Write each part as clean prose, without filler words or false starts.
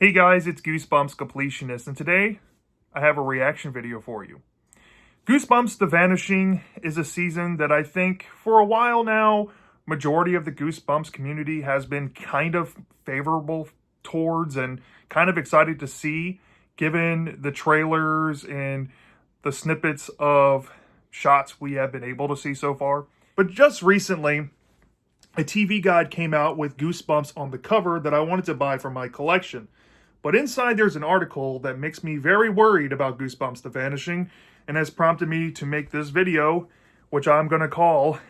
Hey guys, it's Goosebumps Completionist, and today I have a reaction video for you. Goosebumps The Vanishing is a season that I think for a while now, majority of the Goosebumps community has been kind of favorable towards and kind of excited to see, given the trailers and the snippets of shots we have been able to see so far. But just recently, a TV guide came out with Goosebumps on the cover that I wanted to buy for my collection. But inside there's an article that makes me very worried about Goosebumps The Vanishing and has prompted me to make this video, which I'm going to call,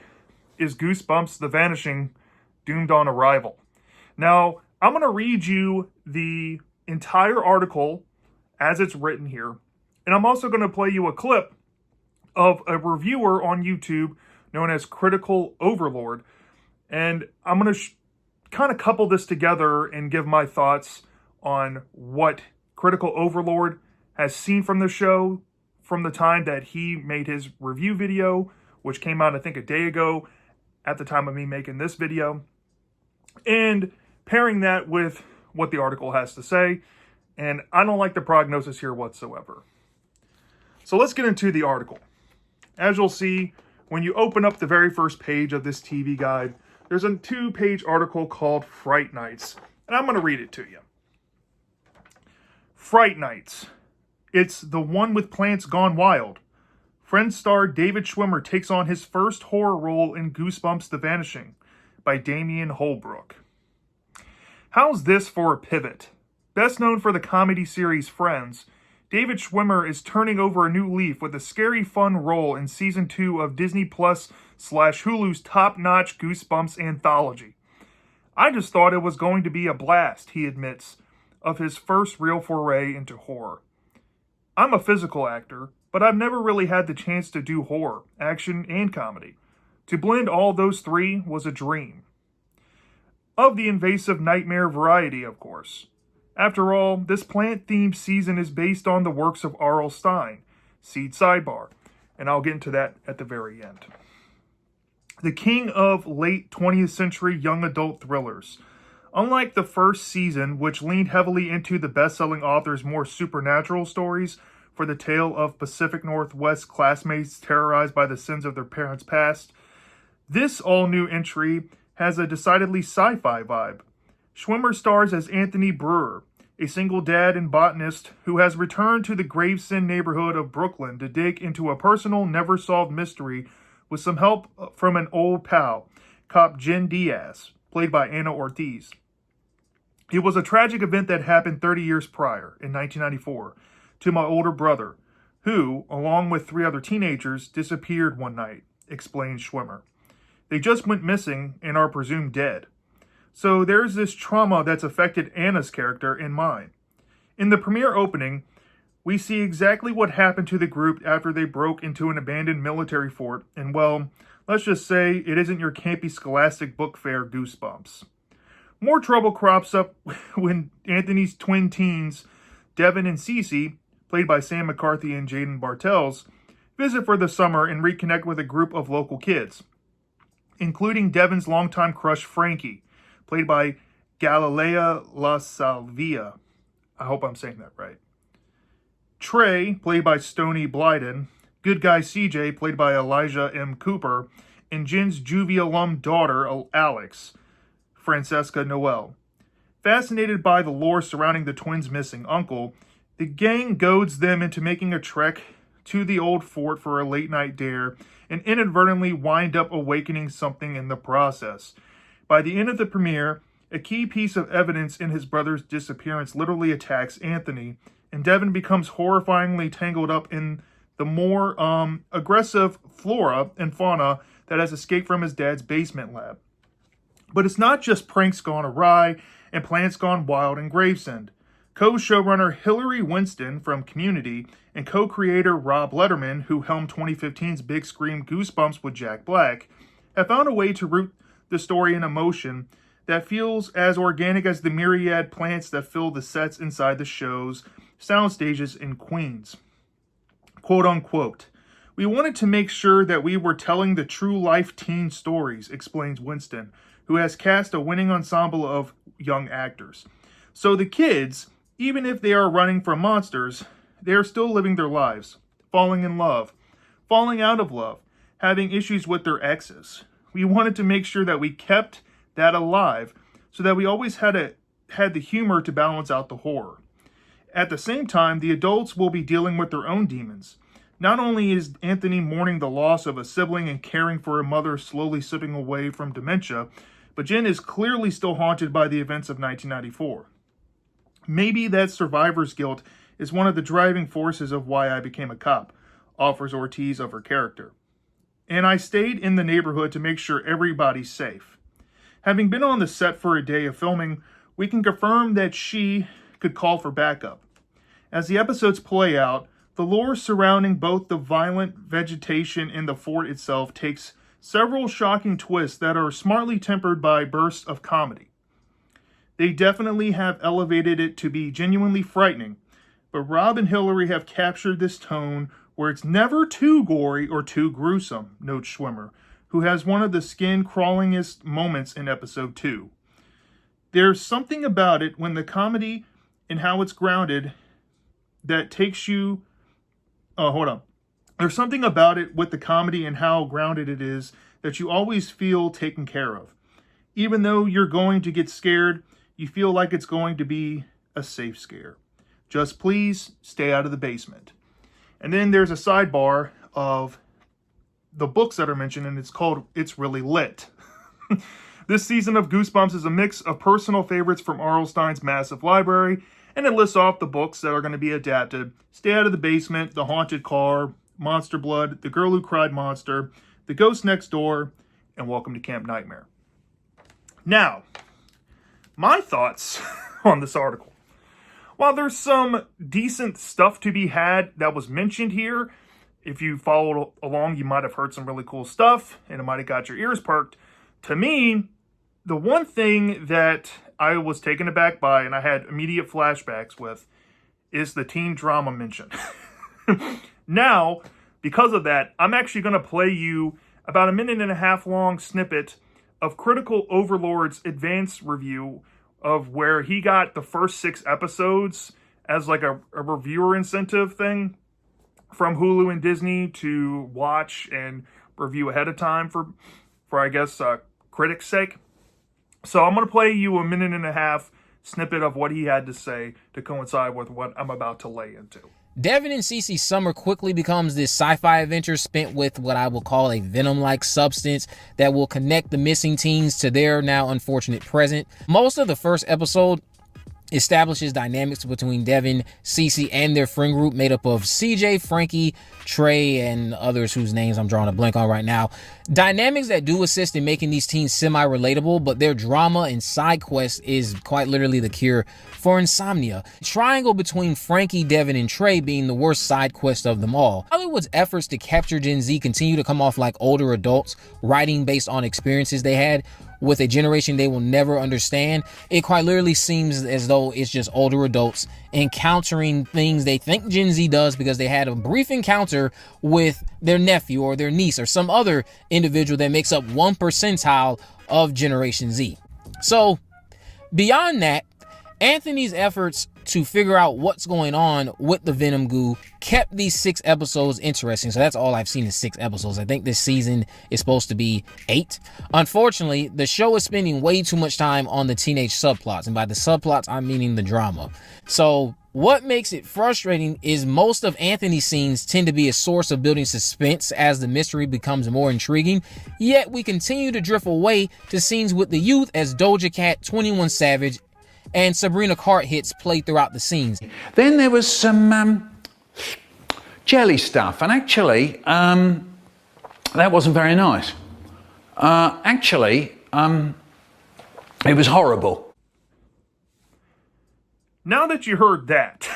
Is Goosebumps The Vanishing Doomed on Arrival? Now, I'm going to read you the entire article as it's written here, and I'm also going to play you a clip of a reviewer on YouTube known as Critical Overlord, and I'm going to kind of couple this together and give my thoughts on what Critical Overlord has seen from the show from the time that he made his review video, which came out, I think, a day ago at the time of me making this video, and pairing that with what the article has to say. And I don't like the prognosis here whatsoever. So let's get into the article. As you'll see, when you open up the very first page of this TV guide, there's a 2-page article called Fright Nights, and I'm going to read it to you. Fright Nights. It's the one with plants gone wild. Friends star David Schwimmer takes on his first horror role in Goosebumps The Vanishing by Damian Holbrook. How's this for a pivot? Best known for the comedy series Friends, David Schwimmer is turning over a new leaf with a scary fun role in Season 2 of Disney Plus/Hulu's top-notch Goosebumps anthology. I just thought it was going to be a blast, he admits, of his first real foray into horror. I'm a physical actor, but I've never really had the chance to do horror, action, and comedy. To blend all those three was a dream. Of the invasive nightmare variety, of course. After all, this plant-themed season is based on the works of R.L. Stine, Seed Sidebar, and I'll get into that at the very end. The king of late 20th century young adult thrillers. Unlike the first season, which leaned heavily into the best-selling author's more supernatural stories for the tale of Pacific Northwest classmates terrorized by the sins of their parents' past, this all-new entry has a decidedly sci-fi vibe. Schwimmer stars as Anthony Brewer, a single dad and botanist who has returned to the Gravesend neighborhood of Brooklyn to dig into a personal, never-solved mystery with some help from an old pal, cop Jen Diaz, played by Anna Ortiz. It was a tragic event that happened 30 years prior, in 1994, to my older brother, who, along with 3 other teenagers, disappeared one night, explained Schwimmer. They just went missing and are presumed dead. So there's this trauma that's affected Anna's character and mine. In the premiere opening, we see exactly what happened to the group after they broke into an abandoned military fort, and well, let's just say it isn't your campy scholastic book fair Goosebumps. More trouble crops up when Anthony's twin teens, Devin and Cece, played by Sam McCarthy and Jaden Bartels, visit for the summer and reconnect with a group of local kids, including Devin's longtime crush Frankie, played by Galilea La Salvia. I hope I'm saying that right. Trey, played by Stoney Blyden, good guy CJ, played by Elijah M. Cooper, and Jen's juvie alum daughter, Alex, Francesca Noel. Fascinated by the lore surrounding the twins' missing uncle, the gang goads them into making a trek to the old fort for a late-night dare and inadvertently wind up awakening something in the process. By the end of the premiere, a key piece of evidence in his brother's disappearance literally attacks Anthony, and Devin becomes horrifyingly tangled up in the more aggressive flora and fauna that has escaped from his dad's basement lab. But it's not just pranks gone awry and plants gone wild in Gravesend. Co-showrunner Hillary Winston from Community and co-creator Rob Letterman, who helmed 2015's big scream Goosebumps with Jack Black, have found a way to root the story in emotion that feels as organic as the myriad plants that fill the sets inside the show's sound stages in Queens. Quote unquote, "We wanted to make sure that we were telling the true life teen stories," explains Winston, who has cast a winning ensemble of young actors. So the kids, Even if they are running from monsters, they are still living their lives, falling in love, falling out of love, having issues with their exes. We wanted to make sure that we kept that alive so that we always had the humor to balance out the horror. At the same time, the adults will be dealing with their own demons. Not only is Anthony mourning the loss of a sibling and caring for a mother slowly slipping away from dementia, but Jen is clearly still haunted by the events of 1994. Maybe that survivor's guilt is one of the driving forces of why I became a cop, offers Ortiz of her character. And I stayed in the neighborhood to make sure everybody's safe. Having been on the set for a day of filming, we can confirm that she could call for backup. As the episodes play out, the lore surrounding both the violent vegetation and the fort itself takes several shocking twists that are smartly tempered by bursts of comedy. They definitely have elevated it to be genuinely frightening, but Rob and Hillary have captured this tone where it's never too gory or too gruesome, notes Schwimmer, who has one of the skin-crawlingest moments in episode 2. There's something about it when the comedy and how it's grounded that takes you... hold on. There's something about it with the comedy and how grounded it is that you always feel taken care of. Even though you're going to get scared, you feel like it's going to be a safe scare. Just please stay out of the basement. And then there's a sidebar of the books that are mentioned, and it's called It's Really Lit. This season of Goosebumps is a mix of personal favorites from R.L. Stine's massive library, and it lists off the books that are going to be adapted. Stay Out of the Basement, The Haunted Car, Monster Blood, The Girl Who Cried Monster, The Ghost Next Door, and Welcome to Camp Nightmare. Now, my thoughts on this article. While there's some decent stuff to be had that was mentioned here, if you followed along, you might have heard some really cool stuff, and it might have got your ears perked. To me, the one thing that I was taken aback by, and I had immediate flashbacks with, is the teen drama mention. Now, because of that, I'm actually going to play you about a 1.5 minute long snippet of Critical Overlord's advanced review of where he got the first 6 episodes as like a reviewer incentive thing from Hulu and Disney to watch and review ahead of time for I guess, critics' sake. So I'm going to play you a 1.5 minute snippet of what he had to say to coincide with what I'm about to lay into. Devin and Cece's summer quickly becomes this sci-fi adventure spent with what I will call a venom-like substance that will connect the missing teens to their now unfortunate present. Most of the first episode establishes dynamics between Devin, Cece, and their friend group made up of CJ, Frankie, Trey, and others whose names I'm drawing a blank on right now. Dynamics that do assist in making these teens semi-relatable, but their drama and side quests is quite literally the cure for insomnia. Triangle between Frankie, Devin, and Trey being the worst side quest of them all. Hollywood's efforts to capture Gen Z continue to come off like older adults writing based on experiences they had with a generation they will never understand. It quite literally seems as though it's just older adults encountering things they think Gen Z does because they had a brief encounter with their nephew or their niece or some other individual that makes up 1 percentile of Generation Z. So, beyond that, Anthony's efforts to figure out what's going on with the Venom goo kept these 6 episodes interesting. So that's all I've seen is 6 episodes. I think this season is supposed to be 8. Unfortunately, the show is spending way too much time on the teenage subplots. And by the subplots, I'm meaning the drama. So what makes it frustrating is most of Anthony's scenes tend to be a source of building suspense as the mystery becomes more intriguing. Yet we continue to drift away to scenes with the youth as Doja Cat, 21 Savage, and Sabrina Cart hits played throughout the scenes. Then there was some jelly stuff, and actually, that wasn't very nice. It was horrible. Now that you heard that,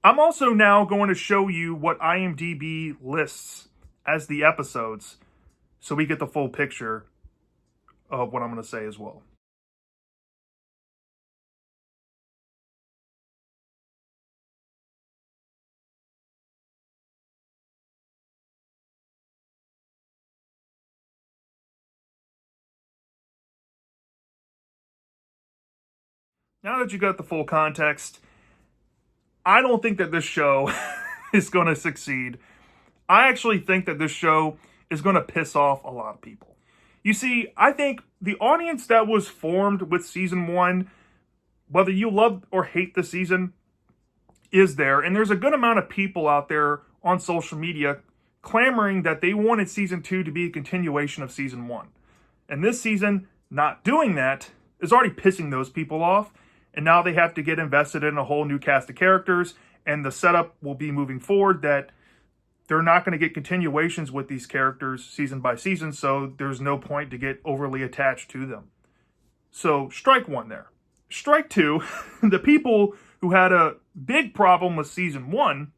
I'm also now going to show you what IMDb lists as the episodes, so we get the full picture of what I'm going to say as well. Now that you got the full context, I don't think that this show is going to succeed. I actually think that this show is going to piss off a lot of people. You see, I think the audience that was formed with season 1, whether you love or hate the season, is there. And there's a good amount of people out there on social media clamoring that they wanted season 2 to be a continuation of season 1. And this season, not doing that is already pissing those people off. And now they have to get invested in a whole new cast of characters. And the setup will be moving forward that they're not going to get continuations with these characters season by season. So there's no point to get overly attached to them. So strike 1 there. Strike 2, the people who had a big problem with season 1,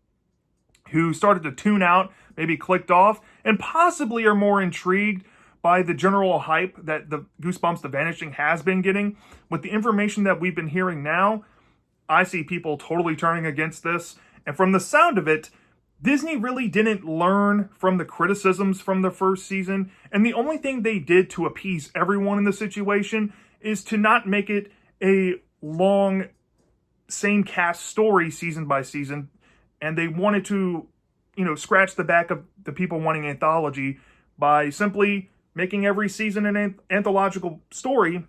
who started to tune out, maybe clicked off, and possibly are more intrigued by the general hype that the Goosebumps The Vanishing has been getting. With the information that we've been hearing now, I see people totally turning against this. And from the sound of it, Disney really didn't learn from the criticisms from the first season. And the only thing they did to appease everyone in the situation is to not make it a long, same cast story season by season. And they wanted to, scratch the back of the people wanting anthology by simply making every season an anthological story.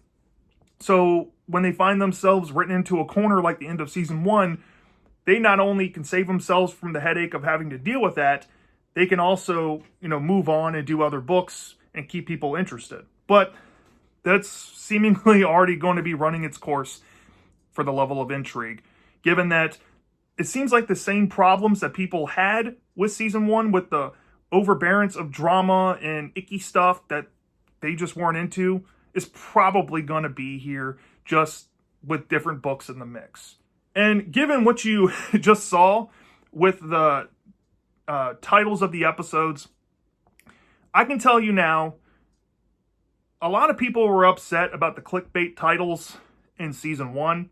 So when they find themselves written into a corner like the end of season 1, they not only can save themselves from the headache of having to deal with that, they can also, move on and do other books and keep people interested. But that's seemingly already going to be running its course for the level of intrigue, given that it seems like the same problems that people had with season 1 with the overbearance of drama and icky stuff that they just weren't into is probably going to be here, just with different books in the mix. And given what you just saw with the titles of the episodes, I can tell you now, a lot of people were upset about the clickbait titles in season 1.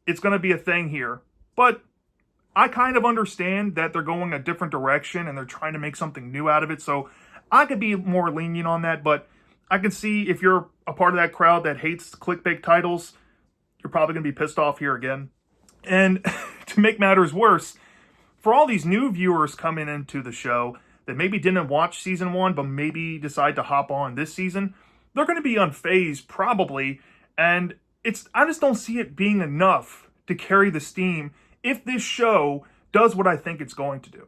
It's going to be a thing here, but I kind of understand that they're going a different direction and they're trying to make something new out of it. So I could be more lenient on that, but I can see if you're a part of that crowd that hates clickbait titles, you're probably going to be pissed off here again. And to make matters worse, for all these new viewers coming into the show that maybe didn't watch season 1, but maybe decide to hop on this season, they're going to be unfazed probably. And I just don't see it being enough to carry the steam if this show does what I think it's going to do.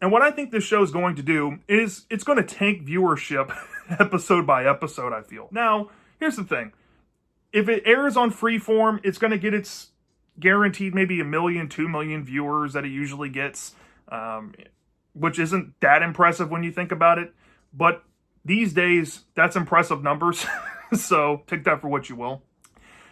And what I think this show is going to do is it's going to tank viewership episode by episode, I feel. Now, here's the thing. If it airs on Freeform, it's going to get its guaranteed maybe 1 million, 2 million viewers that it usually gets, which isn't that impressive when you think about it. But these days, that's impressive numbers. So take that for what you will.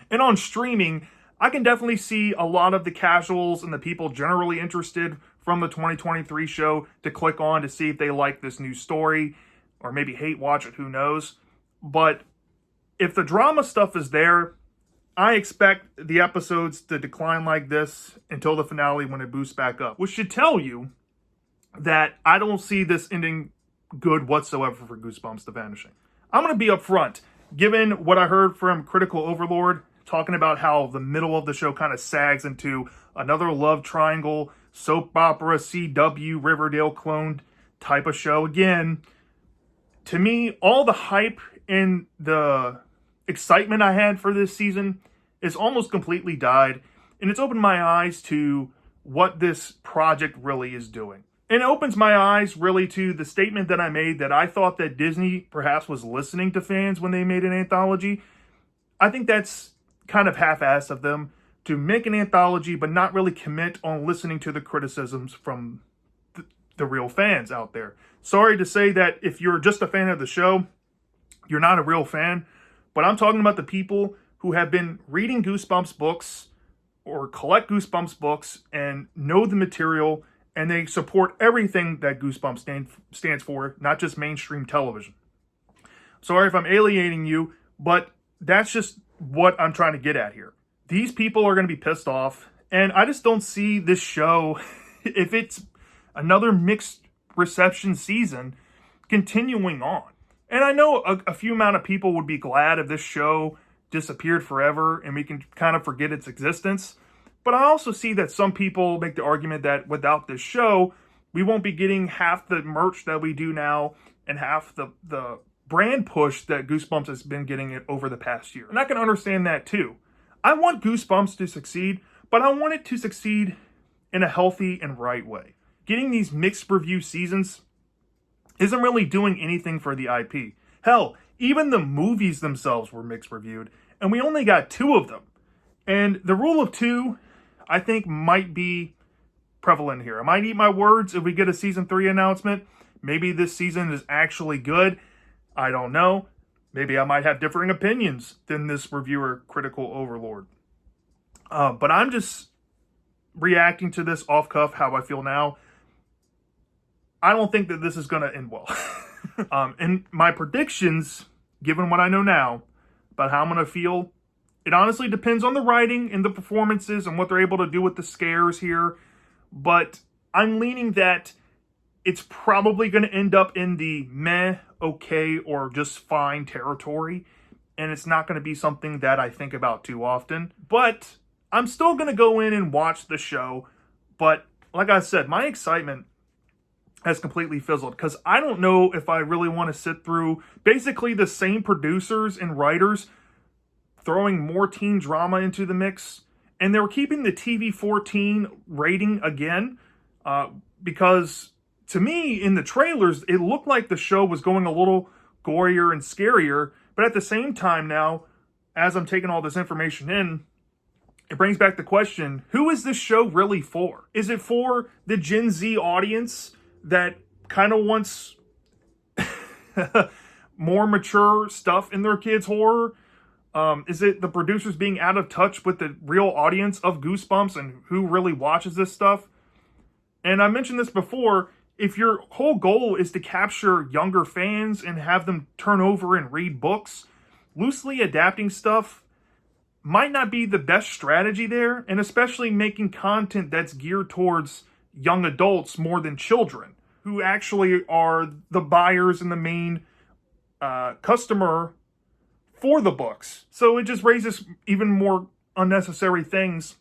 And on streaming, I can definitely see a lot of the casuals and the people generally interested from the 2023 show to click on to see if they like this new story or maybe hate watch it, who knows. But if the drama stuff is there, I expect the episodes to decline like this until the finale when it boosts back up, which should tell you that I don't see this ending good whatsoever for Goosebumps The Vanishing. I'm going to be upfront. Given what I heard from Critical Overlord, talking about how the middle of the show kind of sags into another love triangle, soap opera, CW, Riverdale cloned type of show. Again, to me, all the hype and the excitement I had for this season is almost completely died. And it's opened my eyes to what this project really is doing. And it opens my eyes really to the statement that I made that I thought that Disney perhaps was listening to fans when they made an anthology. I think that's kind of half-assed of them to make an anthology but not really commit on listening to the criticisms from the real fans out there. Sorry to say that if you're just a fan of the show, you're not a real fan, but I'm talking about the people who have been reading Goosebumps books or collect Goosebumps books and know the material, and they support everything that Goosebumps stands for, not just mainstream television. Sorry if I'm alienating you, but that's just what I'm trying to get at here. These people are going to be pissed off, and I just don't see this show, if it's another mixed reception season, continuing on. And I know a few amount of people would be glad if this show disappeared forever and we can kind of forget its existence. But I also see that some people make the argument that without this show, we won't be getting half the merch that we do now and half the brand push that Goosebumps has been getting it over the past year. And I can understand that too. I want Goosebumps to succeed, but I want it to succeed in a healthy and right way. Getting these mixed review seasons isn't really doing anything for the IP. Hell, even the movies themselves were mixed reviewed, and we only got 2 of them. And the rule of 2, I think, might be prevalent here. I might eat my words if we get a season 3 announcement. Maybe this season is actually good. I don't know. Maybe I might have differing opinions than this reviewer critical overlord. But I'm just reacting to this off cuff how I feel now. I don't think that this is going to end well. And my predictions, given what I know now about how I'm going to feel, it honestly depends on the writing and the performances and what they're able to do with the scares here. But I'm leaning that it's probably going to end up in the meh, okay, or just fine territory. And it's not going to be something that I think about too often. But I'm still going to go in and watch the show. But like I said, my excitement has completely fizzled because I don't know if I really want to sit through basically the same producers and writers throwing more teen drama into the mix. And they were keeping the TV-14 rating again because to me, in the trailers, it looked like the show was going a little gorier and scarier. But at the same time now, as I'm taking all this information in, it brings back the question, who is this show really for? Is it for the Gen Z audience that kind of wants more mature stuff in their kids' horror? Is it the producers being out of touch with the real audience of Goosebumps and who really watches this stuff? And I mentioned this before, if your whole goal is to capture younger fans and have them turn over and read books, loosely adapting stuff might not be the best strategy there, and especially making content that's geared towards young adults more than children, who actually are the buyers and the main customer for the books. So it just raises even more unnecessary things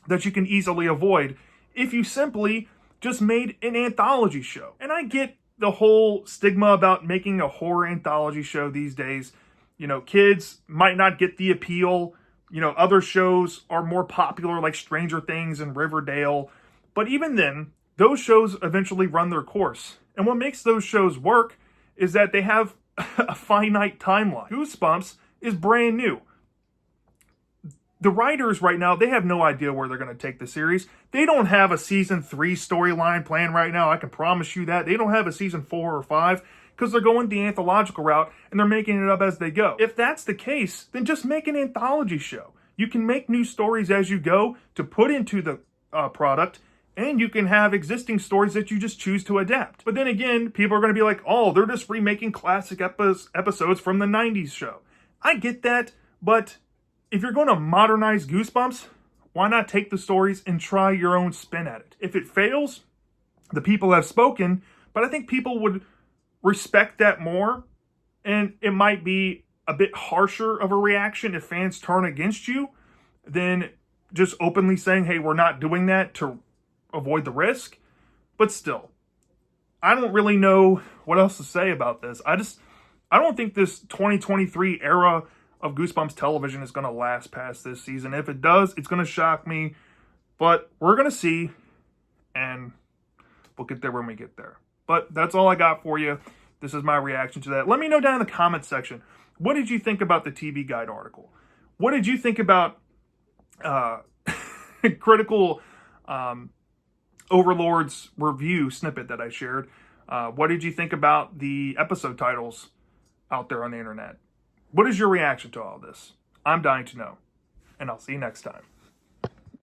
that you can easily avoid if you simply just made an anthology show. And I get the whole stigma about making a horror anthology show these days. You know, kids might not get the appeal. You know, other shows are more popular like Stranger Things and Riverdale. But even then, those shows eventually run their course. And what makes those shows work is that they have a finite timeline. Goosebumps is brand new. The writers right now, they have no idea where they're going to take the series. They don't have a season 3 storyline planned right now. I can promise you that. They don't have a season 4 or 5 because they're going the anthological route and they're making it up as they go. If that's the case, then just make an anthology show. You can make new stories as you go to put into the product, and you can have existing stories that you just choose to adapt. But then again, people are going to be like, oh, they're just remaking classic episodes from the 90s show. I get that, but if you're going to modernize Goosebumps, why not take the stories and try your own spin at it? If it fails, the people have spoken, but I think people would respect that more, and it might be a bit harsher of a reaction if fans turn against you than just openly saying, hey, we're not doing that to avoid the risk. But still, I don't really know what else to say about this. I don't think this 2023 era of Goosebumps television is going to last past this season. If it does, it's going to shock me. But we're going to see, and we'll get there when we get there. But that's all I got for you. This is my reaction to that. Let me know down in the comments section. What did you think about the TV Guide article? What did you think about critical Overlord's review snippet that I shared? What did you think about the episode titles out there on the internet? What is your reaction to all this? I'm dying to know. And I'll see you next time.